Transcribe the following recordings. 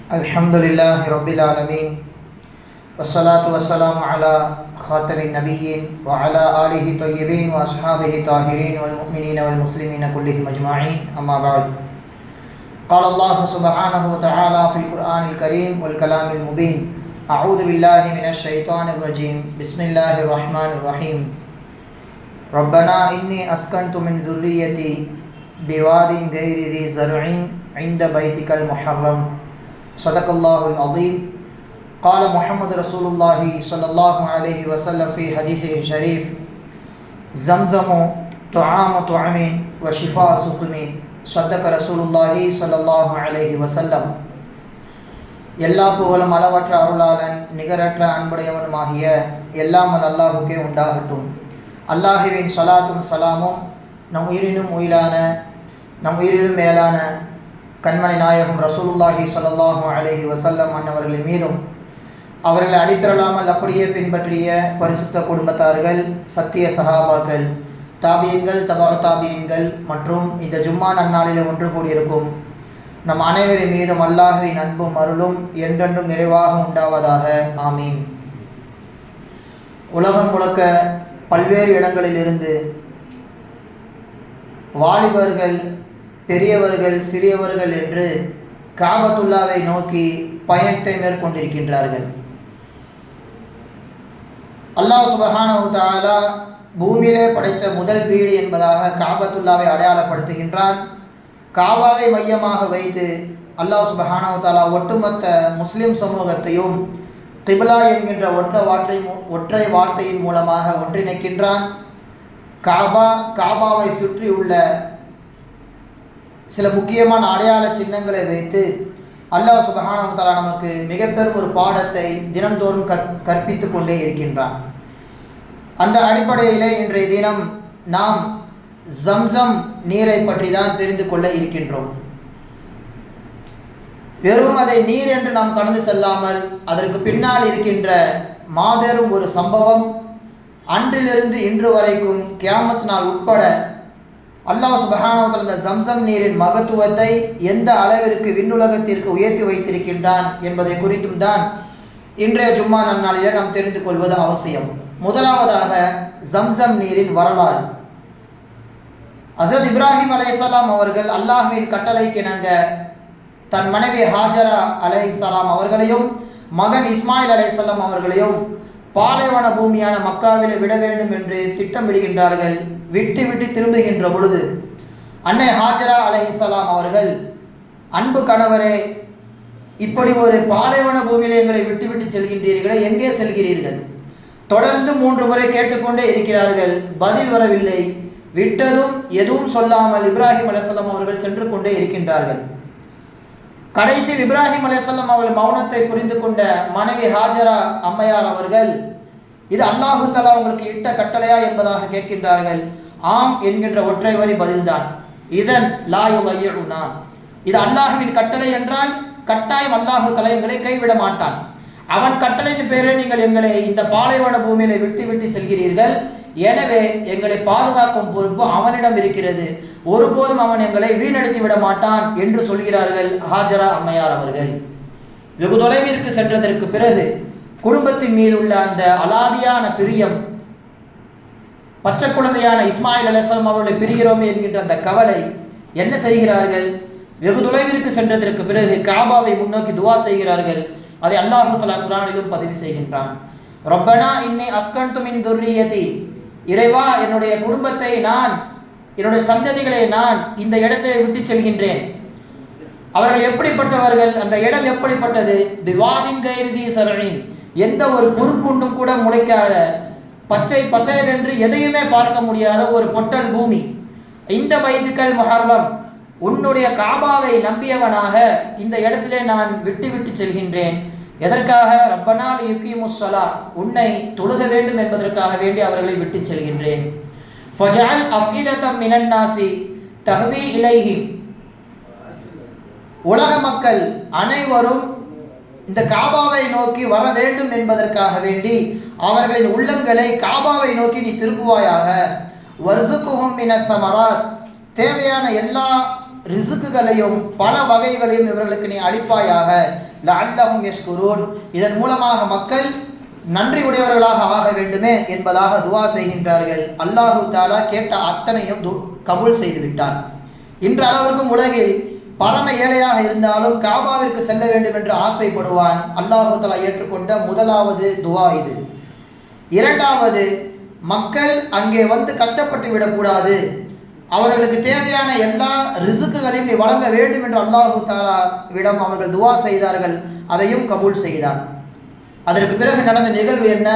Alhamdulillahi Rabbil Alameen. Wassalatu wassalamu ala khatamin nabiyyin wa ala alihi tayyibin wa ashabihi tahirin wal mu'minina wal muslimina kullihim ajma'in. Amma ba'd. Qala Allah subhanahu wa ta'ala fil Qur'anil Kareem wal kalamil mubin. A'udhu billahi minash shaitanir rajim. Bismillahir rahmanir rahim. Rabbana inni askantu min dhurriyyati biwadin ghairi dhi zar'in 'inda baytikal muharram. Sadaqallahul azim. Qala Muhammad Rasulullah sallallahu alayhi wa sallam fi hadithihi sharif, Zamzamu tu'amu tu'amin wa shifa suqmin. Sadaqa Rasulullah sallallahu alayhi wa sallam. எல்லா புகழும் அளவற்ற அருளாளன் நிகரற்ற அன்புடையவனுமாகிய எல்லாமல் அல்லாஹுக்கே உண்டாகட்டும். அல்லாஹுவின் ஸலாத்தும் ஸலாமும் நம் உயிரினும் மேலான கண்மணி நாயகம் ரசூலுல்லாஹி ஸல்லல்லாஹு அலைஹி வஸல்லம் அன்னவர்களின் மீதும் அவர்களை அடித்தரலாமல் அப்படியே பின்பற்றிய பரிசுத்த குடும்பத்தார்கள், சத்திய சஹாபாக்கள், தாபியன்கள், தாபியன்கள் மற்றும் இந்த ஜும்மா நன்னாளில் ஒன்று கூடியிருக்கும் நம் அனைவரின் மீதும் அல்லாஹ்வின் அன்பும் அருளும் என்றென்றும் நிறைவாக உண்டாவதாக. ஆமீன். உலகம் முழுக்க பல்வேறு இடங்களிலிருந்து வாலிபர்கள், பெரியவர்கள், சிறியவர்கள் என்று காபத்துல்லாவை நோக்கி பயணத்தை மேற்கொண்டிருக்கின்றார்கள். அல்லாஹ் சுப்ஹானஹு வ தஆலா பூமியிலே படைத்த முதல் வீடு என்பதாக காபத்துல்லாவை அடையாளப்படுத்துகின்றான். காபாவை மையமாக வைத்து அல்லாஹ் சுப்ஹானஹு வ தஆலா ஒட்டுமொத்த முஸ்லிம் சமூகத்தையும் கிப்லா என்கின்ற ஒற்றை வார்த்தையின் மூலமாக ஒன்றிணைக்கின்றான். காபாவை சுற்றியுள்ள சில முக்கியமான அடையாள சின்னங்களை வைத்து அல்லாஹ் சுப்ஹானஹு வ தஆலா நமக்கு மிக பெரும் ஒரு பாடத்தை தினந்தோறும் கற்பித்து கொண்டே இருக்கின்றான். அந்த அடிப்படையிலே இன்றைய தினம் நாம் ஜம்சம் நீரை பற்றி தான் தெரிந்து கொள்ள இருக்கின்றோம். வெறும் அதை நீர் என்று நாம் கடந்து செல்லாமல் அதற்கு பின்னால் இருக்கின்ற மாபெரும் ஒரு சம்பவம், அன்றிலிருந்து இன்று வரைக்கும் கியாமத் நாள் உட்பட அல்லாஹ் சுப்ஹானஹு வ தஆலா இந்த ஜம்சம் நீரின் மகத்துவத்தை எந்த அளவிற்கு விண்ணுலகத்திற்கு உயர்த்தி வைத்திருக்கின்றான் என்பதை குறித்தும் தான் இன்றைய ஜும்மா நன்னாளிலே நாம் தெரிந்து கொள்வது அவசியம். முதலாவதாக ஜம்சம் நீரின் வரலாறு. ஹஸரத் இப்ராஹிம் அலைஹிஸ்ஸலாம் அவர்கள் அல்லாஹ்வின் கட்டளைக்கிணங்க தன் மனைவி ஹாஜரா அலைஹிஸ்ஸலாம் அவர்களையும் மகன் இஸ்மாயில் அலைஹிஸ்ஸலாம் அவர்களையும் பாலைவன பூமியான மக்காவிலே விட வேண்டும் என்று திட்டமிடுகின்றார்கள். விட்டு திரும்புகின்ற பொழுது அன்னை ஹாஜரா அலைஹிஸ்ஸலாம் அவர்கள், அன்பு கணவரே, இப்படி ஒரு பாலைவன பூமியிலே எங்களை விட்டு செல்கின்றீர்களே, எங்கே செல்கிறீர்கள்? தொடர்ந்து 3 முறை கேட்டுக்கொண்டே இருக்கிறார்கள், பதில் வரவில்லை. விட்டதும் எதுவும் சொல்லாமல் இப்ராஹிம் அலைஹிஸ்ஸலாம் அவர்கள் சென்று கொண்டே இருக்கின்றார்கள். கடைசியில் இப்ராஹிம் அலைஹிஸ்ஸலாம் அவர்கள் மௌனத்தை புரிந்து கொண்ட மனைவி ஹாஜரா அம்மையார் அவர்கள், இது அல்லாஹு தஆலா உங்களுக்கு இட்ட கட்டளையா என்பதாக கேட்கின்றார்கள். ஆம் என்கின்ற ஒற்றை வரி பதில்தான். இதன் லா யுலையுனா, இது அல்லாஹ்வின் கட்டளை என்றால் கட்டாயம் அல்லாஹு தஆலா எங்களை கைவிட மாட்டான். அவன் கட்டளையின் பேரில் நீங்கள் எங்களை இந்த பாலைவன பூமியில விட்டு செல்கிறீர்கள். எனவே எங்களை பாதுகாக்கும் பொறுப்பு அவனிடம் இருக்கிறது. ஒருபோதும் அவன் எங்களை வீணடித்து விட மாட்டான் என்று சொல்கிறார்கள் ஹாஜரா அம்மையார் அவர்கள். வெகு தொலைவிற்கு சென்றதற்கு பிறகு குடும்பத்தின் மீது உள்ள அந்த அலாதியான பிரியம், பச்சை குழந்தையான இஸ்மாயில் அலைஹிஸ்ஸலாம் அவர்களை பிரிகிறோமே என்கின்ற அந்த கவலை, என்ன செய்கிறார்கள்? வெகு தொலைவிற்கு சென்றதற்கு பிறகு காபாவை முன்னோக்கி துவா செய்கிறார்கள். அதை அல்லாஹ் தஆலா குர்ஆனிலும் பதிவு செய்கின்றான். ரப்பனா இன்னி அஸ்கன்து மின் துர்ரியதி, இறைவா, என்னுடைய குடும்பத்தை நான், என்னுடைய சந்ததிகளை நான் இந்த இடத்தை விட்டு செல்கின்றேன். அவர்கள் எப்படிப்பட்டவர்கள்? அந்த இடம் எப்படிப்பட்டது? பிவாதின் கைரி தி ஸர்இன், எந்த ஒரு புற்புண்டும் கூட முளைக்காத, பச்சை பசேல் என்று எதையுமே பார்க்க முடியாத ஒரு பொட்டல் பூமி. இந்த பைத்துக்கல் முஹர்ரம், உன்னுடைய காபாவை நம்பியவனாக இந்த இடத்திலே நான் விட்டு செல்கின்றேன். எதற்காக? ரப்பனா லியுகீமுஸ் ஸலாத், உன்னை தொழுக வேண்டும் என்பதற்காக வேண்டி அவர்களை விட்டு செல்கின்றேன். ஃபஜஅல் அஃபிததம் மினன் நாசி தஹ்வி இலைஹிம், உலக மக்கள் அனைவரும் இந்த காபாவை நோக்கி வர வேண்டும் என்பதற்காக வேண்டி அவர்களின் உள்ளங்களை காபாவை நோக்கி நீ திருப்புவாயாக. வர்ஸுகுஹும் மினஸ் ஸமராத், தேவையான எல்லா ரிசுக்குகளையும் பல வகைகளையும் இவர்களுக்கு நீ அளிப்பாயாக லஅல்லஹும் யஷ்குரூன், இதன் மூலமாக மக்கள் நன்றி உடையவர்களாக ஆக வேண்டுமே என்பதாக துவா செய்கின்றார்கள். அல்லாஹு தாலா கேட்ட அத்தனையும் கபூல் செய்து விட்டான். இன்று அளவிற்கும் உலகில் பரம ஏழையாக இருந்தாலும் காபாவிற்கு செல்ல வேண்டும் என்று ஆசைப்படுவான். அல்லாஹு தாலா ஏற்றுக்கொண்ட முதலாவது துவா இது. இரண்டாவது, மக்கள் அங்கே வந்து கஷ்டப்பட்டு விடக்கூடாது, அவர்களுக்கு தேவையான எல்லா ரிசுக்குகளையும் நீ வழங்க வேண்டும் என்று அல்லாஹு தாலாவிடம் அவர்கள் துவா செய்தார்கள். அதையும் கபூல் செய்தான். அதற்கு பிறகு நடந்த நிகழ்வு என்ன?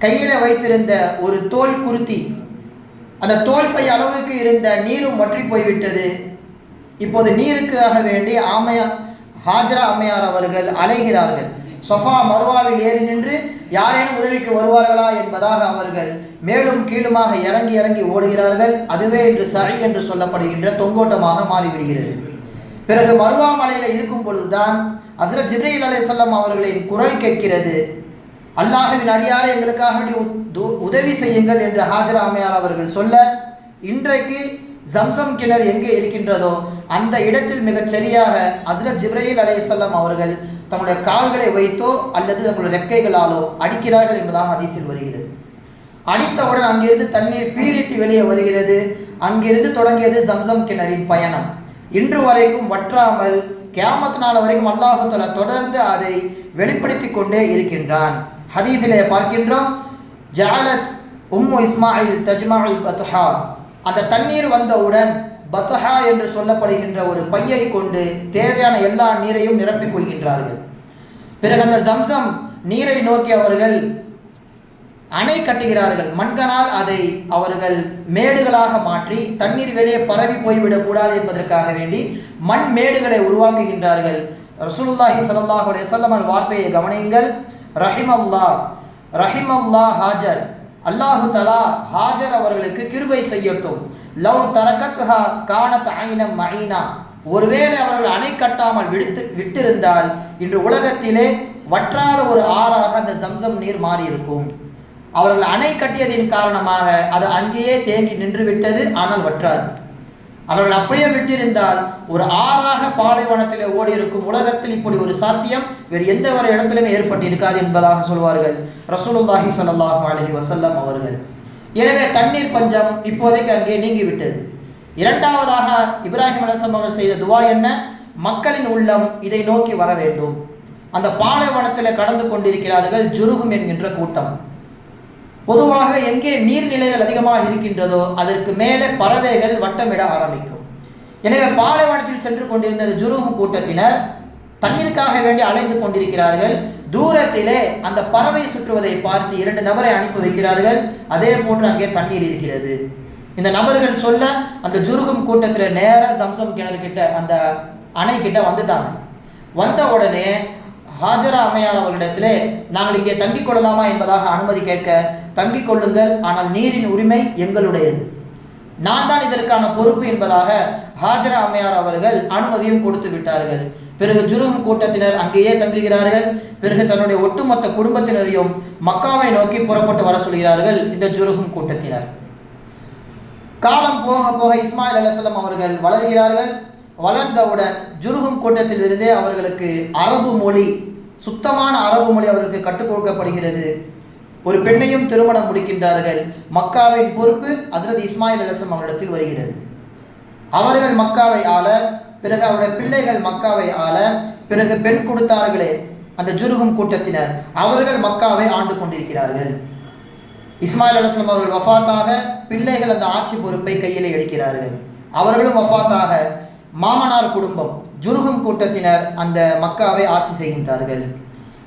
கையில் வைத்திருந்த ஒரு தோல் குருத்தி, அந்த தோல் பை அளவுக்கு இருந்த நீரும் வற்றி போய்விட்டது. இப்போது நீருக்காக வேண்டி ஹாஜரா அம்மையார் அவர்கள் அலைகிறார்கள். சஃபா மர்வாவில் ஏறி நின்று யாரேனும் உதவிக்கு வருவார்களா என்பதாக அவர்கள் மேலும் கீழுமாக இறங்கி ஓடுகிறார்கள். அதுவே இன்று சரி என்று சொல்லப்படுகின்ற தொங்கோட்டமாக மாறிவிடுகிறது. பிறகு மர்வா மலையில் இருக்கும் பொழுதுதான் ஹஸ்ரத் ஜிப்ரீல் அலைஹிஸ்ஸலாம் அவர்களின் குரல் கேட்கிறது. அல்லாஹ்வின் அடியாரை எங்களுக்காக உதவி செய்யுங்கள் என்று ஹாஜரா அம்மையார் அவர்கள் சொல்ல, இன்றைக்கு ஜம்சம் கிணறு எங்கே இருக்கின்றதோ அந்த இடத்தில் மிகச் சரியாக ஹஸ்ரத் ஜிப்ரீல் அலைஹிஸ்ஸலாம் அவர்கள் தங்களுடைய கால்களை வைத்தோ அல்லது தங்களுடைய ரெக்கைகளாலோ அடிக்கிறார்கள் என்பதாக ஹதீஸில் வருகிறது. அடித்தவுடன் அங்கிருந்து தண்ணீர் பீரிட்டு வெளியே வருகிறது. அங்கிருந்து தொடங்கியது ஜம்சம் கிணறின் பயணம். இன்று வரைக்கும் வற்றாமல் கியாமத் நாள் வரைக்கும் அல்லாஹு தஆலா தொடர்ந்து அதை வெளிப்படுத்தி கொண்டே இருக்கின்றான். ஹதீஸிலே பார்க்கின்றோம், ஜஅலத் உம்மு இஸ்மாயில் தஜ்மஉல் பத்ஹா, அந்த தண்ணீர் வந்தவுடன் பத்ஹா என்று சொல்லப்படுகின்ற ஒரு பையை கொண்டு தேவையான எல்லா நீரையும் நிரப்பிக் கொள்கின்றார்கள். பிறகு அந்த ஜம்சம் நீரை நோக்கி அவர்கள் அணை கட்டுகிறார்கள். மண்களால் அதை அவர்கள் மேடுகளாக மாற்றி தண்ணீர் வெளியே பரவி போய்விடக்கூடாது என்பதற்காக வேண்டி மண் மேடுகளை உருவாக்குகின்றார்கள். ரசூலுல்லாஹி ஸல்லல்லாஹு அலைஹி வஸல்லம் வார்த்தையை கவனியுங்கள். ரஹிமல்லா ஹாஜர், அல்லாஹு தஆலா ஹாஜர் அவர்களுக்கு கிருபை செய்யட்டும். லவ் தரகத்ஹா கானத் ஐனம் மஈனா, ஒருவேளை அவர்கள் அணை கட்டாமல் விட்டிருந்தால் இன்று உலகத்திலே வற்றாத ஒரு ஆறாக அந்த ஜம்சம் நீர் மாறி இருக்கும். அவர்கள் அணை கட்டியதின் காரணமாக அது அங்கேயே தேங்கி நின்று விட்டது, ஆனால் வற்றாது. அவர்கள் அப்படியே விட்டிருந்தால் ஒரு ஆறாக பாலைவனத்தில் ஓடி இருக்கும். உலகத்தில் இப்படி ஒரு சாத்தியம் வேறு எந்த ஒரு இடத்திலுமே ஏற்பட்டிருக்காது என்பதாக சொல்வார்கள் ரசூலுல்லாஹி ஸல்லல்லாஹு அலைஹி வஸல்லம் அவர்கள். எனவே தண்ணீர் பஞ்சம் இப்போதைக்கு அங்கே நீங்கிவிட்டது. இரண்டாவதாக இப்ராஹிம் அலைஹிஸ்ஸலாம் அவர்கள் செய்த துவா என்ன? மக்களின் உள்ளம் இதை நோக்கி வர வேண்டும். அந்த பாலைவனத்தில் கடந்து கொண்டிருக்கிறார்கள் ஜுருகும் என்கின்ற கூட்டம். பொதுவாக எங்கே நீர்நிலைகள் அதிகமாக இருக்கின்றதோ அதற்கு மேலே பறவைகள் வட்டமிட ஆரம்பிக்கும். எனவே பாலைவனத்தில் சென்று கொண்டிருந்த ஜுருகும் கூட்டத்தினர் தண்ணீருக்காக வேண்டி அலைந்து கொண்டிருக்கிறார்கள். தூரத்திலே அந்த பறவை சுற்றுவதை பார்த்து 2 நபரை அனுப்பி வைக்கிறார்கள். அதே போன்று அங்கே தண்ணீர் இருக்கிறது. இந்த நபர்கள் சொல்ல அந்த ஜுருகும் கூட்டத்தில் நேராக ஜம்சம் கிணறு கிட்ட அந்த அணை கிட்ட வந்துட்டாங்க. வந்த உடனே ஹாஜரா அம்மையார் அவர்களிடத்திலே நாங்கள் இங்கே தங்கிக் கொள்ளலாமா என்பதாக அனுமதி கேட்க, தங்கிக் கொள்ளுங்கள், ஆனால் நீரின் உரிமை எங்களுடையது, நான் தான் இதற்கான பொறுப்பு என்பதாக ஹாஜரா அம்மையார் அவர்கள் அனுமதியும் கொடுத்து விட்டார்கள். பிறகு ஜுருகும் கூட்டத்தினர் அங்கேயே தங்குகிறார்கள். பிறகு தன்னுடைய ஒட்டுமொத்த குடும்பத்தினரையும் மக்காவை நோக்கி புறப்பட்டு வர சொல்கிறார்கள் இந்த ஜுருகும் கூட்டத்தினர். காலம் போக போக இஸ்மாயில் அலைஹிஸ்ஸலாம் அவர்கள் வளர்கிறார்கள். வளர்ந்தவுடன் ஜுருகும் கூட்டத்திலிருந்தே அவர்களுக்கு அரபு மொழி, சுத்தமான அரபு மொழி அவர்களுக்கு கற்றுக் கொடுக்கப்படுகிறது. ஒரு பெண்ணையும் திருமணம் முடிக்கின்றார்கள். மக்காவின் பொறுப்பு ஹஸ்ரத் இஸ்மாயில் அலைஹிஸ்ஸலாம் அவரிடத்தில் வருகிறது. அவர்கள் மக்காவை ஆள, பிறகு அவருடைய பிள்ளைகள் மக்காவை ஆள, பிறகு பெண் கொடுத்தார்களே அந்த ஜுருகும் கூட்டத்தினர், அவர்கள் மக்காவை ஆண்டு கொண்டிருக்கிறார்கள். இஸ்மாயில் அலைஹிஸ்ஸலாம் அவர்கள் வஃபாத்தாக பிள்ளைகள் அந்த ஆட்சி பொறுப்பை கையிலே எடுக்கிறார்கள். அவர்களும் வஃபாத்தாக மாமனார் குடும்பம் ஜுருகும் கூட்டத்தினர் அந்த மக்காவை ஆட்சி செய்கின்றார்கள்.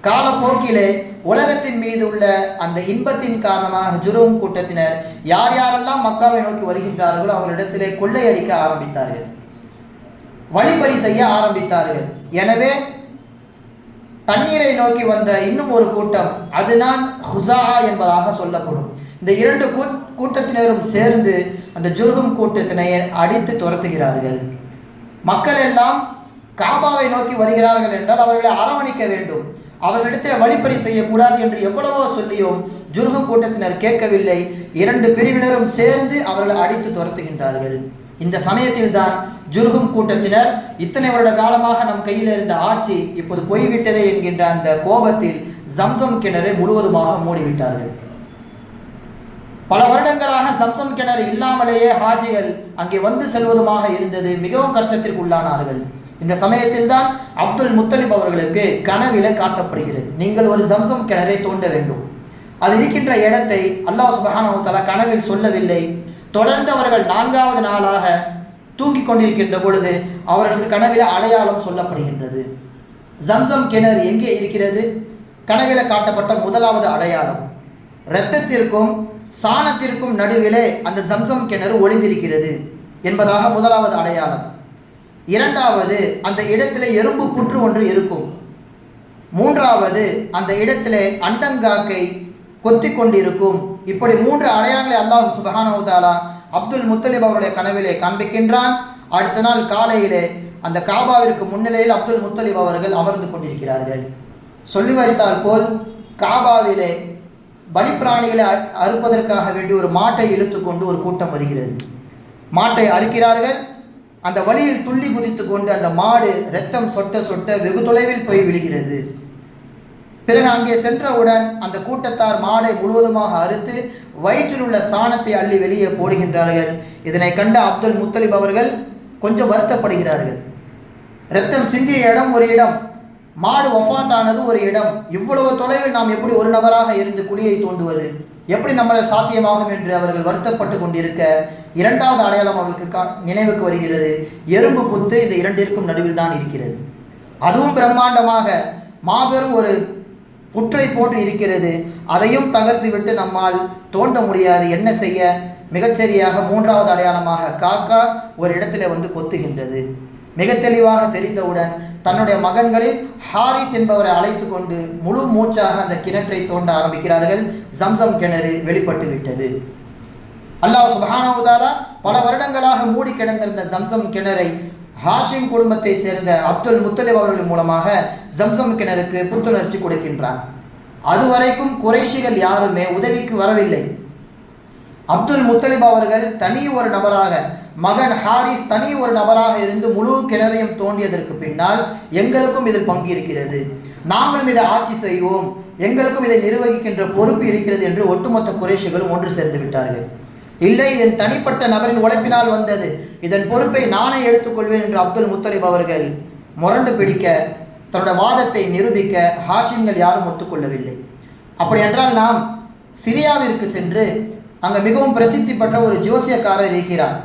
காலப்போக்கிலே உலகத்தின் மீது உள்ள அந்த இன்பத்தின் காரணமாக ஜுருகும் கூட்டத்தினர் யார் யாரெல்லாம் மக்காவை நோக்கி வருகின்றார்களோ அவரிடத்திலே கொள்ளையடிக்க ஆரம்பித்தார்கள், வழிப்பறி செய்ய ஆரம்பித்தார்கள். எனவே தண்ணீரை நோக்கி வந்த இன்னும் ஒரு கூட்டம், அதுதான் ஹுஸா என்பதாக சொல்லப்படும். இந்த 2 கூட்டத்தினரும் சேர்ந்து அந்த ஜுருகும் கூட்டத்தினை அடித்து துரத்துகிறார்கள். மக்கள் எல்லாம் காபாவை நோக்கி வருகிறார்கள் என்றால் அவர்களை அரவணைக்க வேண்டும், அவர்களிடத்தில் வழிப்பறி செய்யக்கூடாது என்று எவ்வளவோ சொல்லியும் ஜுருகும் கூட்டத்தினர் கேட்கவில்லை. 2 பிரிவினரும் சேர்ந்து அவர்களை அடித்து துரத்துகின்றார்கள். இந்த சமயத்தில் தான் ஜுர்ஹும் கூட்டத்தினர் இத்தனை வருட காலமாக நம் கையில் இருந்த ஆட்சி இப்போது போய்விட்டதே என்கின்ற அந்த கோபத்தில் ஜம்சம் கிணறை முழுவதுமாக மூடிவிட்டார்கள். பல வருடங்களாக ஜம்சம் கிணறு இல்லாமலேயே ஹாஜிகள் அங்கே வந்து செல்வதுமாக இருந்தது. மிகவும் கஷ்டத்திற்கு உள்ளானார்கள். இந்த சமயத்தில் தான் அப்துல் முத்தலிப் அவர்களுக்கு கனவில காட்டப்படுகிறது, நீங்கள் ஒரு ஜம்சம் கிணறை தோண்ட வேண்டும். அது இருக்கின்ற இடத்தை அல்லாஹ் சுப்ஹானஹு வ தஆலா கனவில் சொல்லவில்லை. தொடர்ந்து அவர்கள் 4வது நாளாக தூங்கிக் கொண்டிருக்கின்ற பொழுது அவர்களுக்கு கனவில அடையாளம் சொல்லப்படுகின்றது. ஜம்சம் கிணறு எங்கே இருக்கிறது? கனவில காட்டப்பட்ட முதலாவது அடையாளம், இரத்தத்திற்கும் சாணத்திற்கும் நடுவிலே அந்த ஜம்சம் கிணறு ஒளிந்திருக்கிறது என்பதாக முதலாவது அடையாளம். இரண்டாவது, அந்த இடத்திலே எறும்பு புற்று ஒன்று இருக்கும். மூன்றாவது, அந்த இடத்திலே அண்டங்காக்கை கொத்தி கொண்டிருக்கும். இப்படி 3 அடையாளங்களை அல்லாஹ் சுப்ஹானஹு வ தஆலா அப்துல் முத்தலிப் அவருடைய கனவிலே காண்பிக்கின்றான். அடுத்த நாள் காலையிலே அந்த காபாவிற்கு முன்னிலையில் அப்துல் முத்தலிப் அவர்கள் அமர்ந்து கொண்டிருக்கிறார்கள். சொல்லி வரித்தால் போல் காபாவிலே பலிப்பிராணிகளை அறுப்பதற்காக வேண்டி ஒரு மாட்டை இழுத்து கொண்டு ஒரு கூட்டம் வருகிறது. மாட்டை அறுக்கிறார்கள். அந்த வழியில் துள்ளி குதித்து கொண்டு அந்த மாடு இரத்தம் சொட்ட சொட்ட வெகு தொலைவில் போய் விழுகிறது. பிறகு அங்கே சென்றவுடன் அந்த கூட்டத்தார் மாடை முழுவதுமாக அறுத்து வயிற்றில் உள்ள சாணத்தை அள்ளி வெளியே போடுகின்றார்கள். இதனை கண்ட அப்துல் முத்தலிப் அவர்கள் கொஞ்சம் வருத்தப்படுகிறார்கள். இரத்தம் சிந்திய இடம் ஒரு இடம், மாடு வஃபாத்தானது ஒரு இடம். இவ்வளவு தொலைவில் நாம் எப்படி ஒரு நபராக இருந்து குழியை தோண்டுவது, எப்படி நம்மளால் சாத்தியமாகும் என்று அவர்கள் வருத்தப்பட்டு கொண்டிருக்க, 2வது அடையாளம் அவர்களுக்கு நினைவுக்கு வருகிறது. எறும்பு புத்து இந்த இரண்டிற்கும் நடுவில் தான் இருக்கிறது. அதுவும் பிரம்மாண்டமாக மாபெரும் ஒரு புற்றை போன்று இருக்கிறது. அதையும் தகர்த்து விட்டு நம்மால் தோண்ட முடியாது. என்ன செய்ய? மிகச்சரியாக 3வது அடையாளமாக காக்கா ஒரு இடத்துல வந்து கொத்துகின்றது. மிக தெளிவாக தெரிந்தவுடன் தன்னுடைய மகன்களில் ஹாரிஸ் என்பவரை அழைத்து கொண்டு முழு மூச்சாக அந்த கிணற்றை தோண்ட ஆரம்பிக்கிறார்கள். ஜம்சம் கிணறு வெளிப்பட்டு விட்டது. அல்லாஹ் சுப்ஹானஹு வ தஆலா பல வருடங்களாக மூடி கிடந்திருந்த ஜம்சம் கிணறை ஹாஷிம் குடும்பத்தை சேர்ந்த அப்துல் முத்தலிப் அவர்கள் மூலமாக ஜம்சம் கிணறுக்கு புத்துணர்ச்சி கொடுக்கின்றான். அதுவரைக்கும் குறைஷிகள் யாருமே உதவிக்கு வரவில்லை. அப்துல் முத்தலிப் அவர்கள் தனி ஒரு நபராக, மகன் ஹாரிஸ் தனி ஒரு நபராக இருந்து முழு கிணறையும் தோண்டியதற்கு பின்னால் எங்களுக்கும் இதில் பங்கு இருக்கிறது, நாங்களும் இதை ஆட்சி செய்வோம், எங்களுக்கும் இதை நிர்வகிக்கின்ற பொறுப்பு இருக்கிறது என்று ஒட்டுமொத்த குறைஷிகளும் ஒன்று சேர்ந்து விட்டார்கள். இல்லை, இதன் தனிப்பட்ட நபரின் உழைப்பினால் வந்தது, இதன் பொறுப்பை நானே எடுத்துக்கொள்வேன் என்று அப்துல் முத்தலிப் அவர்கள் முரண்டு பிடிக்க, தன்னோட வாதத்தை நிரூபிக்க ஹாஷிம்கள் யாரும் ஒத்துக்கொள்ளவில்லை. அப்படி என்றால் நாம் சிரியாவிற்கு சென்று அங்கே மிகவும் பிரசித்தி பெற்ற ஒரு ஜோசியக்காரர் இருக்கிறார்,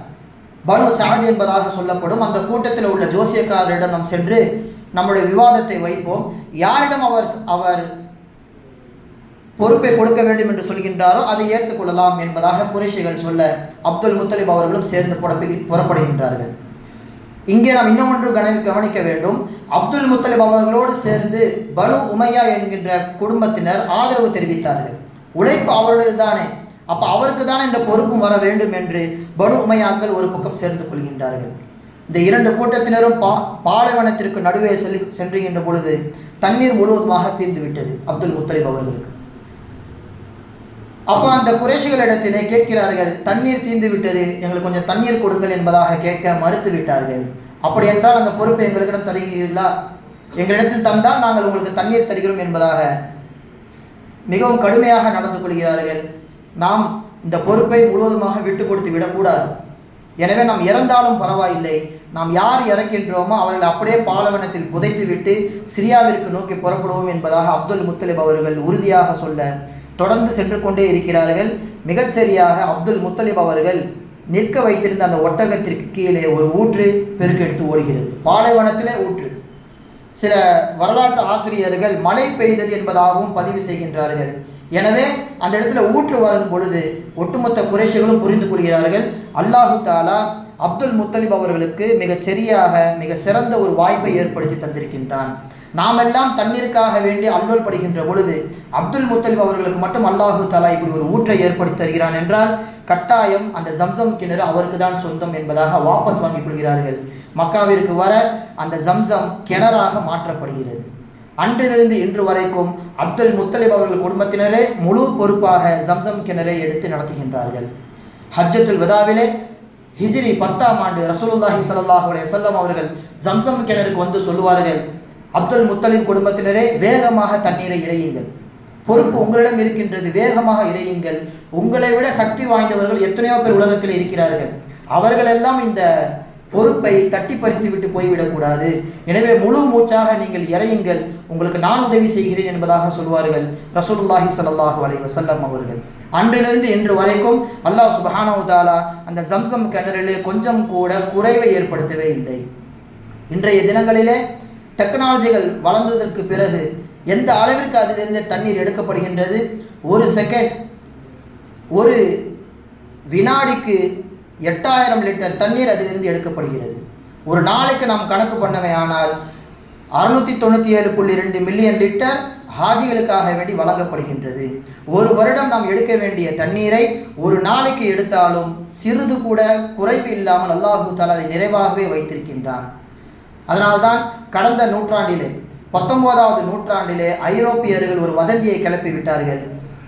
பனு சாத் என்பதாக சொல்லப்படும். அந்த கூட்டத்தில் உள்ள ஜோசியக்காரரிடம் நாம் சென்று நம்முடைய விவாதத்தை வைப்போம். யாரிடம் அவர் பொறுப்பை கொடுக்க வேண்டும் என்று சொல்கின்றாரோ அதை ஏற்றுக்கொள்ளலாம் என்பதாக குறைஷிகள் சொல்ல அப்துல் முத்தலிப் அவர்களும் சேர்ந்து புறப்படுகின்றார்கள். இங்கே நாம் இன்னும் ஒன்று கவனிக்க வேண்டும். அப்துல் முத்தலிப் அவர்களோடு சேர்ந்து பனு உமையா என்கின்ற குடும்பத்தினர் ஆதரவு தெரிவித்தார்கள். உழைப்பு அவருடைய தானே, அப்போ அவருக்கு தானே இந்த பொறுப்பும் வர வேண்டும் என்று பனு உமையாக்கள் ஒரு பக்கம் சேர்ந்து கொள்கின்றார்கள். இந்த 2 கூட்டத்தினரும் பாலைவனத்திற்கு நடுவே சென்றுகின்ற பொழுது தண்ணீர் முழுவதுமாக தீர்ந்து விட்டது அப்துல் முத்தலிப் அவர்களுக்கு. அப்போ அந்த குறைஷிகளிடத்திலே கேட்கிறார்கள், தண்ணீர் தீர்ந்து விட்டது, எங்களுக்கு கொஞ்சம் தண்ணீர் கொடுங்கள் என்பதாக கேட்க மறுத்து விட்டார்கள். அப்படி என்றால் அந்த பொறுப்பை எங்களிடம் தருகிறீர்களா, எங்களிடத்தில் தந்தால் நாங்கள் உங்களுக்கு தண்ணீர் தருகிறோம் என்பதாக மிகவும் கடுமையாக நடந்து கொள்கிறார்கள். நாம் இந்த பொறுப்பை முழுவதுமாக விட்டு கொடுத்து விடக்கூடாது. எனவே நாம் இறந்தாலும் பரவாயில்லை, நாம் யார் இறக்கின்றோமோ அவர்கள் அப்படியே பாலைவனத்தில் புதைத்து விட்டு சிரியாவிற்கு நோக்கி புறப்படுவோம் என்பதாக அப்துல் முத்தலிப் அவர்கள் உறுதியாக சொல்ல தொடர்ந்து சென்று கொண்டே இருக்கிறார்கள். மிகச்சரியாக அப்துல் முத்தலிப் அவர்கள் நிற்க வைத்திருந்த அந்த ஒட்டகத்திற்கு கீழே ஒரு ஊற்று பெருக்கெடுத்து ஓடுகிறது. பாலைவனத்திலே ஊற்று. சில வரலாற்று ஆசிரியர்கள் மழை பெய்தது என்பதாகவும் பதிவு செய்கின்றார்கள். எனவே அந்த இடத்துல ஊற்று வரும் பொழுது ஒட்டுமொத்த குறைஷிகளும் புரிந்து கொள்கிறார்கள், அல்லாஹு தாலா அப்துல் முத்தலிப் அவர்களுக்கு மிகச் சரியாக மிக சிறந்த ஒரு வாய்ப்பை ஏற்படுத்தி தந்திருக்கின்றான். நாமெல்லாம் தண்ணீருக்காக வேண்டி அல்லல் படுகின்ற பொழுது அப்துல் முத்தலிப் அவர்களுக்கு மட்டும் அல்லாஹு தாலா இப்படி ஒரு ஊற்றை ஏற்படுத்தி தருகிறான் என்றால் கட்டாயம் அந்த ஜம்சம் கிணறு அவருக்கு தான் சொந்தம் என்பதாக வாபஸ் வாங்கிக் கொள்கிறார்கள். மக்காவிற்கு வர அந்த ஜம்சம் கிணறாக மாற்றப்படுகிறது. அன்றிலிருந்து இன்று வரைக்கும் அப்துல் முத்தலிப் அவர்கள் குடும்பத்தினரே முழு பொறுப்பாக ஜம்சம் கிணறை எடுத்து நடத்துகின்றார்கள். ஹஜ்ஜத்துல் வதாவிலே ஹிஜ்ரி 10ஆம் ஆண்டு ரசூலுல்லாஹி ஸல்லல்லாஹு அலைஹி வஸல்லம் அவர்கள் ஜம்சம் கிணறுக்கு வந்து சொல்லுவார்கள், அப்துல் முத்தலிப் குடும்பத்தினரே வேகமாக தண்ணீரை இறையுங்கள், பொறுப்பு உங்களிடம் இருக்கின்றது, வேகமாக இறையுங்கள், உங்களை விட சக்தி வாய்ந்தவர்கள் எத்தனையோ பேர் உலகத்தில் இருக்கிறார்கள், அவர்களெல்லாம் இந்த பொறுப்பை தட்டி பறித்து விட்டு போய்விடக்கூடாது, எனவே முழு மூச்சாக நீங்கள் இறையுங்கள், உங்களுக்கு நான் உதவி செய்கிறேன் என்பதாக சொல்வார்கள் ரசூலுல்லாஹி ஸல்லல்லாஹு அலைஹி வஸல்லம் அவர்கள். அன்றிலிருந்து இன்று வரைக்கும் அல்லாஹ் சுப்ஹானஹு வ தஆலா அந்த ஜம்சம் கிணறிலே கொஞ்சம் கூட குறைவை ஏற்படுத்தவே இல்லை. இன்றைய தினங்களிலே டெக்னாலஜிகள் வளர்ந்ததற்கு பிறகு எந்த அளவிற்கு அதிலிருந்து தண்ணீர் எடுக்கப்படுகின்றது, ஒரு செகண்ட், ஒரு வினாடிக்கு 8000 லிட்டர் தண்ணீர் அதிலிருந்து எடுக்கப்படுகிறது. ஒரு நாளைக்கு நாம் கணக்கு பண்ணவே ஆனால் 697.2 மில்லியன் லிட்டர் ஹாஜிகளுக்காக வேண்டி வழங்கப்படுகின்றது. ஒரு வருடம் நாம் எடுக்க வேண்டிய தண்ணீரை ஒரு நாளைக்கு எடுத்தாலும் சிறிது கூட குறைவு இல்லாமல் அல்லாஹு தஆலா அதை நிறைவாகவே வைத்திருக்கின்றான். அதனால்தான் கடந்த நூற்றாண்டிலே 19வது நூற்றாண்டிலே ஐரோப்பியர்கள் ஒரு வதந்தியை கிளப்பி விட்டார்கள்,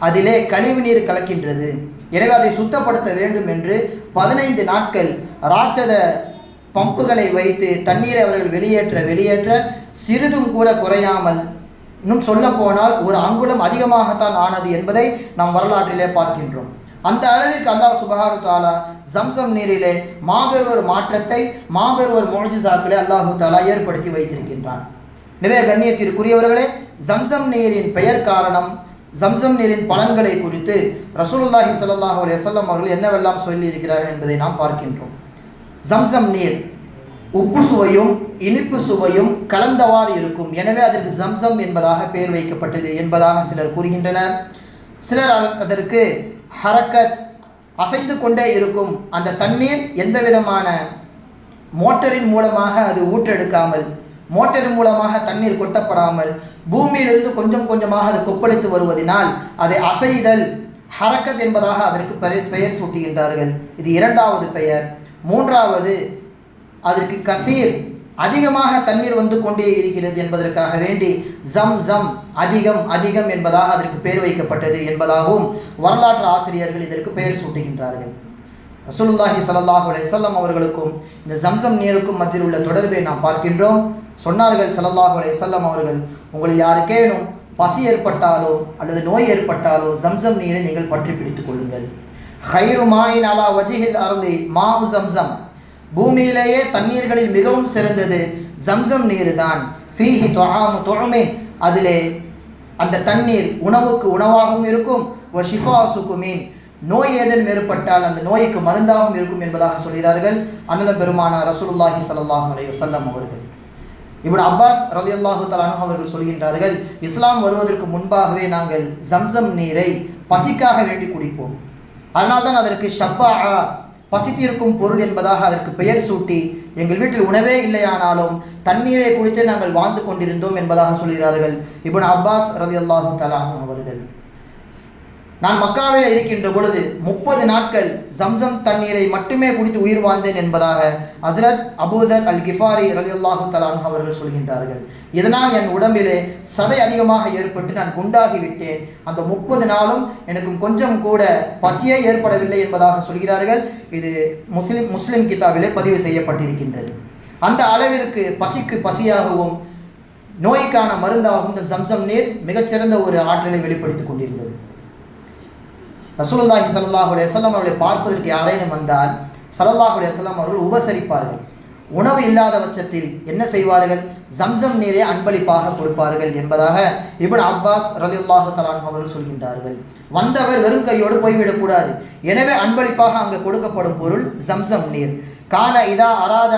அதிலே கழிவு நீர் கலக்கின்றது, எனவே அதை சுத்தப்படுத்த வேண்டும் என்று 15 நாட்கள் ராட்சத பம்புகளை வைத்து தண்ணீரை அவர்கள் வெளியேற்ற சிறிதும் கூட குறையாமல், இன்னும் சொல்ல போனால் ஒரு அங்குலம் அதிகமாகத்தான் ஆனது என்பதை நாம் வரலாற்றிலே பார்க்கின்றோம். அந்த அளவிற்கு அல்லாஹ் சுப்ஹானஹு வ தஆலா ஜம்சம் நீரிலே மாபெரும் ஒரு மாற்றத்தை, மாபெரும் ஒரு முஅஜிஸாக்களை அல்லாஹு தஆலா ஏற்படுத்தி வைத்திருக்கின்றான். எனவே கண்ணியத்திற்குரியவர்களே, ஜம்சம் நீரின் பெயர் காரணம், ஜம்சம் நீரின் பலன்களை குறித்து ரசூலுல்லாஹி ஸல்லல்லாஹு அலைஹி வஸல்லம் அவர்கள் என்னவெல்லாம் சொல்லியிருக்கிறார்கள் என்பதை நாம் பார்க்கின்றோம். ஜம்சம் நீர் உப்பு சுவையும் இனிப்பு சுவையும் கலந்தவாறு இருக்கும், எனவே அதற்கு ஜம்சம் என்பதாக பெயர் வைக்கப்பட்டது என்பதாக சிலர் கூறுகின்றனர். சிலர் அதற்கு ஹரக்கத், அசைந்து கொண்டே இருக்கும் அந்த தண்ணீர் எந்த விதமான மோட்டரின் மூலமாக அது ஊற்றெடுக்காமல், மோட்டரின் மூலமாக தண்ணீர் கொட்டப்படாமல் பூமியிலிருந்து கொஞ்சம் கொஞ்சமாக அது கொப்பளித்து வருவதனால் அதை அசைதல், ஹரக்கத் என்பதாக அதற்கு பெயர் சூட்டுகின்றார்கள். இது இரண்டாவது பெயர். மூன்றாவது, அதற்கு கசீர், அதிகமாக தண்ணீர் வந்து கொண்டே இருக்கிறது என்பதற்காக வேண்டி ஜம் அதிகம் அதிகம் என்பதாக அதற்கு பெயர் வைக்கப்பட்டது என்பதாகவும் வரலாற்று ஆசிரியர்கள் இதற்கு பெயர் சூட்டுகின்றார்கள். ரசூலுல்லாஹி ஸல்லல்லாஹு அலைஹி வஸல்லம் அவர்களுக்கும் இந்த ஜம்சம் நீருக்கும் மத்தியில் உள்ள தொடர்பை நாம் பார்க்கின்றோம். சொன்னார்கள் ஸல்லல்லாஹு அலைஹி வஸல்லம் அவர்கள், உங்களில் யாருக்கேனும் பசி ஏற்பட்டாலோ அல்லது நோய் ஏற்பட்டாலோ ஜம்சம் நீரை நீங்கள் பற்றி பிடித்துக் கொள்ளுங்கள். ஹைரு மாயின் அலா வஜிஹில் அர்லி மாஉ ஜம்சம், பூமியிலேயே தண்ணீர்களில் மிகவும் சிறந்தது ஜம்சம் நீர் தான். ஃபீஹி துஆமு துஅமின், அதிலே அந்த தண்ணீர் உணவுக்கு உணவாகவும் இருக்கும். வ ஷிஃபா சுகுமின், நோய் ஏதேனும் ஏற்பட்டால் அந்த நோய்க்கு மருந்தாகவும் இருக்கும் என்பதாக சொல்கிறார்கள் அண்ணலம் பெருமானார் ரசூலுல்லாஹி ஸல்லல்லாஹு அலைஹி வஸல்லம் அவர்கள். இப்னு அப்பாஸ் ரலியல்லாஹு தஆலா அன்ஹு அவர்கள் சொல்கின்றார்கள், இஸ்லாம் வருவதற்கு முன்பாகவே நாங்கள் ஜம்சம் நீரை பசிக்காக வேண்டி குடிப்போம், அதனால்தான் அதற்கு ஷப்பா, பசித்திருக்கும் பொருள் என்பதாக அதற்கு பெயர் சூட்டி எங்கள் வீட்டில் உணவே இல்லையானாலும் தண்ணீரை குடித்து நாங்கள் வாழ்ந்து கொண்டிருந்தோம் என்பதாக சொல்கிறார்கள் இப்னு அப்பாஸ் ரலியல்லாஹு தஆலா அன்ஹு அவர்கள். நான் மக்காவில் இருக்கின்ற பொழுது 30 நாட்கள் ஜம்சம் தண்ணீரை மட்டுமே குடித்து உயிர் வாழ்ந்தேன் என்பதாக ஹஸ்ரத் அபூதர் அல் கிஃபாரி ரலியல்லாஹு தஆலா அன்ஹு அவர்கள் சொல்கின்றார்கள். இதனால் என் உடம்பிலே சதை அதிகமாக ஏற்பட்டு நான் குண்டாகி விட்டேன். அந்த 30 நாளும் எனக்கு கொஞ்சம் கூட பசியே ஏற்படவில்லை என்பதாக சொல்கிறார்கள். இது முஸ்லிம் கிதாபிலே பதிவு செய்யப்பட்டிருக்கின்றது. அந்த அளவிற்கு பசிக்கு பசியாகவும் நோய்க்கான மருந்தாகவும் இந்த ஜம்சம் நீர் மிகச்சிறந்த ஒரு ஆற்றலை வெளிப்படுத்தி கொண்டிருந்தது. ரசூலுல்லாஹி ஸல்லல்லாஹு அலைஹி வஸல்லம் அவர்களை பார்ப்பதற்கு யாரேனும் வந்தால் ஸல்லல்லாஹு அலைஹி வஸல்லம் அவர்கள் உபசரிப்பார்கள். உணவு இல்லாத பட்சத்தில் என்ன செய்வார்கள்? ஜம்சம் நீரை அன்பளிப்பாக கொடுப்பார்கள் என்பதாக இப்னு அப்பாஸ் ரலியல்லாஹு தஆலா அன்ஹு அவர்கள் சொல்கின்றார்கள். வந்தவர் வெறும் கையோடு போய்விடக்கூடாது, எனவே அன்பளிப்பாக அங்கே கொடுக்கப்படும் பொருள் ஜம்சம் நீர். கான இதா அராத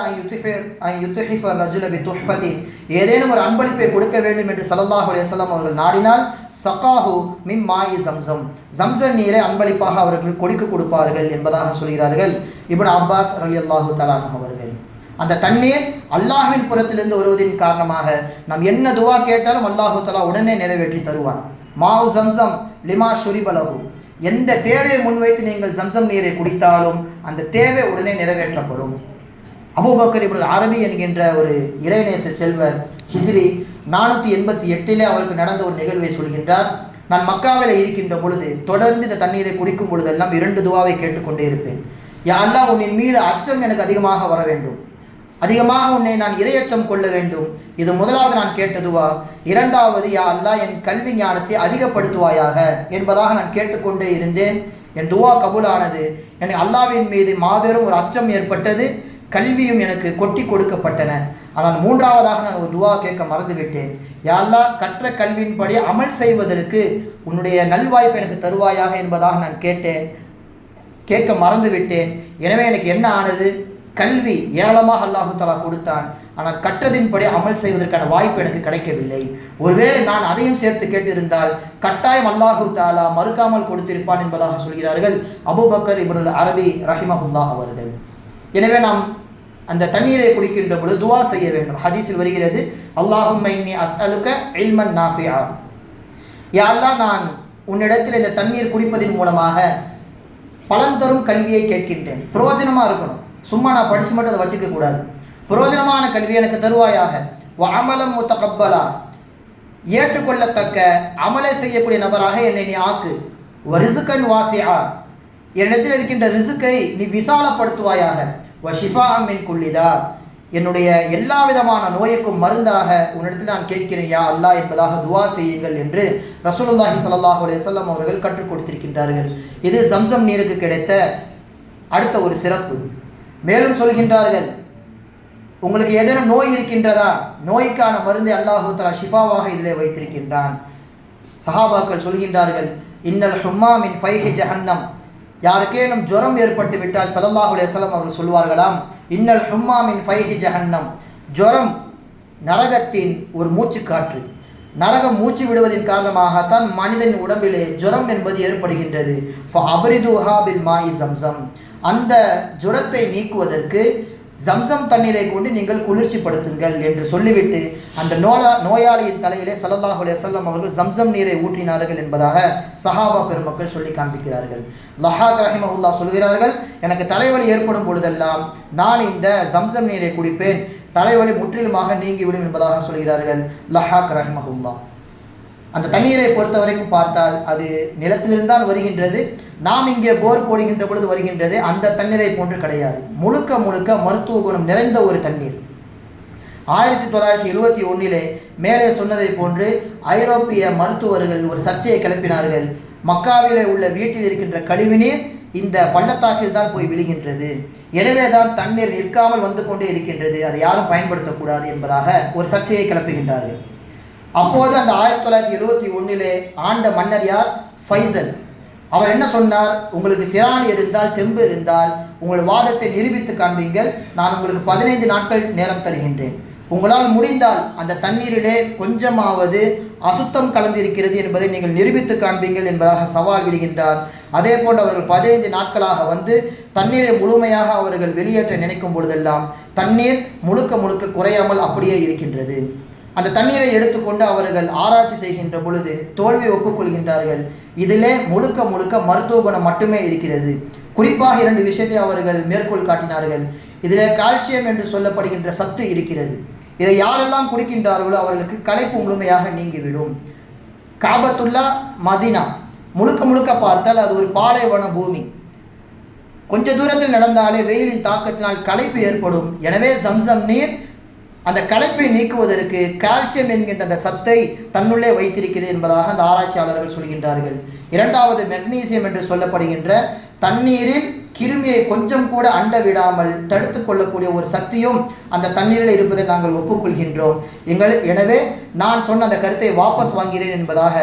யுத்ஹிஃப ரஜுல பி துஹ்ஃபத்தின், ஏதேனும் ஒரு அன்பளிப்பை கொடுக்க வேண்டும் என்று ஸல்லல்லாஹு அலைஹி வஸல்லம் அவர்கள் நாடினால் சகாஹு மின் மாயி ஜம்சம், ஜம்சம் நீரை அன்பளிப்பாக அவர்கள் கொடுப்பார்கள் என்பதாக சொல்கிறார்கள் இப்னு அப்பாஸ் ரலியல்லாஹு தஆலா அன்ஹு அவர்கள். அந்த தண்ணீர் அல்லாஹ்வின் புறத்திலிருந்து வருவதின் காரணமாக நாம் என்ன துவா கேட்டாலும் அல்லாஹு தஆலா உடனே நிறைவேற்றி தருவான். மாஉ ஜம்சம் லிமா ஷுரிபலஹு, எந்த தேவையை முன்வைத்து நீங்கள் ஜம்சம் நீரை குடித்தாலும் அந்த தேவை உடனே நிறைவேற்றப்படும். அபூபக்கர் இப்னுல் அரபி என்கின்ற ஒரு இறைநேச செல்வர் ஹிஜ்ரி 488 அவருக்கு நடந்த ஒரு நிகழ்வை சொல்கின்றார். நான் மக்காவில் இருக்கின்ற பொழுது தொடர்ந்து இந்த தண்ணீரை குடிக்கும் பொழுதெல்லாம் 2 துவாவை கேட்டுக்கொண்டே இருப்பேன். யா அல்லாஹ் உன்னின் மீது அச்சம் எனக்கு அதிகமாக வர வேண்டும், அதிகமாக உன்னை நான் இரையச்சம் கொள்ள வேண்டும். இது முதலாவது நான் கேட்ட துவா. இரண்டாவது, யா அல்லாஹ் என் கல்வி ஞானத்தை அதிகப்படுத்துவாயாக என்பதாக நான் கேட்டுக்கொண்டே இருந்தேன். என் துவா கபூலானது. எனக்கு அல்லாஹ்வின் மீது மாபெரும் ஒரு அச்சம் ஏற்பட்டது, கல்வியும் எனக்கு கொட்டி கொடுக்கப்பட்டன. ஆனால் மூன்றாவதாக நான் ஒரு துவா கேட்க மறந்துவிட்டேன். யா அல்லாஹ் கற்ற கல்வியின்படி அமல் செய்வதற்கு உன்னுடைய நல்வாய்ப்பு எனக்கு தருவாயாக என்பதாக நான் கேட்க மறந்துவிட்டேன். எனவே எனக்கு என்ன ஆனது? கல்வி ஏராளமாக அல்லாஹு தஆலா கொடுத்தான், ஆனால் கற்றதின்படி அமல் செய்வதற்கான வாய்ப்பு எனக்கு கிடைக்கவில்லை. ஒருவேளை நான் அதையும் சேர்த்து கேட்டிருந்தால் கட்டாயம் அல்லாஹு தஆலா மறுக்காமல் கொடுத்திருப்பான் என்பதாக சொல்கிறார்கள் அபூபக்கர் இப்னுல் அரபி ரஹிமஹுல்லாஹ் அவர்கள். எனவே நாம் அந்த தண்ணீரை குடிக்கின்ற பொழுது துவா செய்ய வேண்டும். ஹதீஸில் வருகிறது, அல்லாஹும்ம இன்னி அஸ்அலுக இல்மன் நாஃபிஆ, யா அல்லாஹ் நான் உன்னிடத்தில் இந்த தண்ணீர் குடிப்பதின் மூலமாக பலன் தரும் கல்வியை கேட்கின்றேன். பிரயோஜனமாக இருக்கணும், சும்மா நான் படித்து மட்டும் அதை வச்சுக்க கூடாது. பிரயோஜனமான கல்வி எனக்கு தருவாயாக. வ அமலம் முத்தகப்பலா, ஏற்றுக்கொள்ளத்தக்க அமலை செய்யக்கூடிய நபராக என்னை நீ ஆக்கு. வ ரிசுக்கன் வாசிஆ, என்னிடத்தில் இருக்கின்ற ரிசுக்கை நீ விசாலப்படுத்துவாயாக. வ ஷிஃபா மின் குல்லிதா, என்னுடைய எல்லா விதமான நோய்க்கும் மருந்தாக உன்னிடத்தில் நான் கேட்கிறேன் யா அல்லாஹ் என்பதாக துவா செய்யுங்கள் என்று ரசூலுல்லாஹி ஸல்லல்லாஹு அலைஹி வஸல்லம் அவர்கள் கற்றுக் கொடுத்திருக்கின்றார்கள். இது ஜம்சம் நீருக்கு கிடைத்த அடுத்த ஒரு சிறப்பு. மேலும் சொல்கின்றார்கள், உங்களுக்கு ஏதேனும் நோய் இருக்கின்றதா, நோய்க்கான மருந்தை அல்லாஹு தஆலா ஷிஃபாவாக இதிலே வைத்திருக்கின்றான். சஹாபாக்கள் சொல்கின்றார்கள், இன்னல் ஹும்மா மின் ஃபைஹி ஜஹன்னம், யாருக்கேனும் ஜுரம் ஏற்பட்டு விட்டால் ஸல்லல்லாஹு அலைஹி வஸல்லம் அவர்கள் சொல்வார்களாம், இன்னல் ஹும்மா மின் ஃபைஹி ஜஹன்னம், ஜுரம் நரகத்தின் ஒரு மூச்சு காற்று. நரகம் மூச்சு விடுவதன் காரணமாகத்தான் மனிதன் உடம்பிலே ஜுரம் என்பது ஏற்படுகின்றது. ஃபஅப்ரிதுஹா பில் மாஇ ஜம்சம், அந்த ஜுரத்தை நீக்குவதற்கு ஜம்சம் தண்ணீரை கொண்டு நீங்கள் குளிர்ச்சிப்படுத்துங்கள் என்று சொல்லிவிட்டு அந்த நோயாளியின் தலையிலே ஸல்லல்லாஹு அலைஹி வஸல்லம் அவர்கள் ஜம்சம் நீரை ஊற்றினார்கள் என்பதாக சஹாபா பெருமக்கள் சொல்லி காண்பிக்கிறார்கள். லஹாக் ரஹிமஹுல்லாஹ் சொல்கிறார்கள், எனக்கு தலைவலி ஏற்படும் பொழுதெல்லாம் நான் இந்த ஜம்சம் நீரை குடிப்பேன், தலைவலி முற்றிலுமாக நீங்கிவிடும் என்பதாக சொல்கிறார்கள் லஹாக் ரஹிமஹுல்லாஹ். அந்த தண்ணீரை பொறுத்த வரைக்கும் பார்த்தால் அது நிலத்திலிருந்தான் வருகின்றது, நாம் இங்கே போர் போடுகின்ற பொழுது வருகின்றது. அந்த தண்ணீரை போன்று கிடையாது, முழுக்க முழுக்க மருத்துவ குணம் நிறைந்த ஒரு தண்ணீர். 1971 மேலே சொன்னதை போன்று ஐரோப்பிய மருத்துவர்கள் ஒரு சர்ச்சையை கிளப்பினார்கள். மக்காவிலே உள்ள வீட்டில் இருக்கின்ற கழிவுநீர் இந்த பள்ளத்தாக்கில் தான் போய் விழுகின்றது, எனவே தான் தண்ணீர் நிற்காமல் வந்து கொண்டே இருக்கின்றது, அதை யாரும் பயன்படுத்தக்கூடாது என்பதாக ஒரு சர்ச்சையை கிளப்புகின்றார்கள். அப்போது அந்த 1971 ஆண்ட மன்னர் யார்? ஃபைசல். அவர் என்ன சொன்னார்? உங்களுக்கு திராணி இருந்தால், தெம்பு இருந்தால் உங்கள் வாதத்தை நிரூபித்து காண்பீங்கள், நான் உங்களுக்கு 15 நாட்கள் நேரம் தருகின்றேன். உங்களால் முடிந்தால் அந்த தண்ணீரிலே கொஞ்சமாவது அசுத்தம் கலந்திருக்கிறது என்பதை நீங்கள் நிரூபித்து காண்பீங்கள் என்பதாக சவால் விடுகின்றார். அதே போன்று அவர்கள் 15 நாட்களாக வந்து தண்ணீரை முழுமையாக அவர்கள் வெளியேற்ற நினைக்கும் பொழுதெல்லாம் தண்ணீர் முழுக்க முழுக்க குறையாமல் அப்படியே இருக்கின்றது. அந்த தண்ணீரை எடுத்துக்கொண்டு அவர்கள் ஆராய்ச்சி செய்கின்ற பொழுது தோல்வி ஒப்புக்கொள்கின்றார்கள். இதிலே முழுக்க முழுக்க மருத்துவ குணம் மட்டுமே இருக்கிறது. குறிப்பாக 2 விஷயத்தை அவர்கள் மேற்கோள் காட்டினார்கள். இதிலே கால்சியம் என்று சொல்லப்படுகின்ற சத்து இருக்கிறது. இதை யாரெல்லாம் குடிக்கின்றார்களோ அவர்களுக்கு களைப்பு முழுமையாக நீங்கிவிடும். காபத்துல்லா மதீனா முழுக்க முழுக்க பார்த்தால் அது ஒரு பாலைவன பூமி. கொஞ்ச தூரத்தில் நடந்தாலே வெயிலின் தாக்கத்தினால் களைப்பு ஏற்படும். எனவே ஜம்சம் நீர் அந்த களைப்பை நீக்குவதற்கு கால்சியம் என்கின்ற அந்த சத்தை தன்னுள்ளே வைத்திருக்கிறது என்பதாக அந்த ஆராய்ச்சியாளர்கள் சொல்கின்றார்கள். இரண்டாவது மெக்னீசியம் என்று சொல்லப்படுகின்ற தண்ணீரில் கிருமியை கொஞ்சம் கூட அண்ட விடாமல் தடுத்து கொள்ளக்கூடிய ஒரு சக்தியும் அந்த தண்ணீரில் இருப்பதை நாங்கள் ஒப்புக்கொள்கின்றோம். எனவே நான் சொன்ன அந்த கருத்தை வாபஸ் வாங்கிறேன் என்பதாக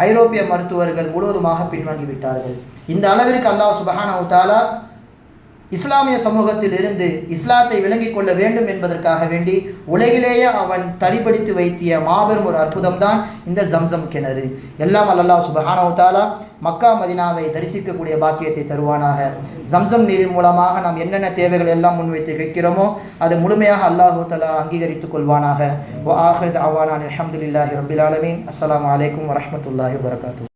ஐரோப்பிய மருத்துவர்கள் முழுவதுமாக பின்வாங்கிவிட்டார்கள். இந்த அளவிற்கு அல்லாஹ் சுப்ஹானஹு வ தஆலா இஸ்லாமிய சமூகத்தில் இருந்து இஸ்லாத்தை விளங்கிக் கொள்ள வேண்டும் என்பதற்காக வேண்டி உலகிலேயே அவன் தரிபடித்து வைத்திய மாபெரும் ஒரு அற்புதம்தான் இந்த ஜம்சம் கிணறு. எல்லாம் அல்லாஹ் சுப்ஹானஹு வ தஆலா மக்கா மதினாவை தரிசிக்கக்கூடிய பாக்கியத்தை தருவானாக. ஜம்சம் நீரின் மூலமாக நாம் என்னென்ன தேவைகள் எல்லாம் முன்வைத்து கேட்கிறோமோ அது முழுமையாக அல்லாஹு தஆலா அங்கீகரித்துக் கொள்வானாக. வ ஆகிரு தஅவானா அல்ஹம்துலில்லாஹி ரப்பில் ஆலமீன். அஸ்ஸலாமு அலைக்கும் வரஹ்மத்துல்லாஹி வபரகாத்துஹு.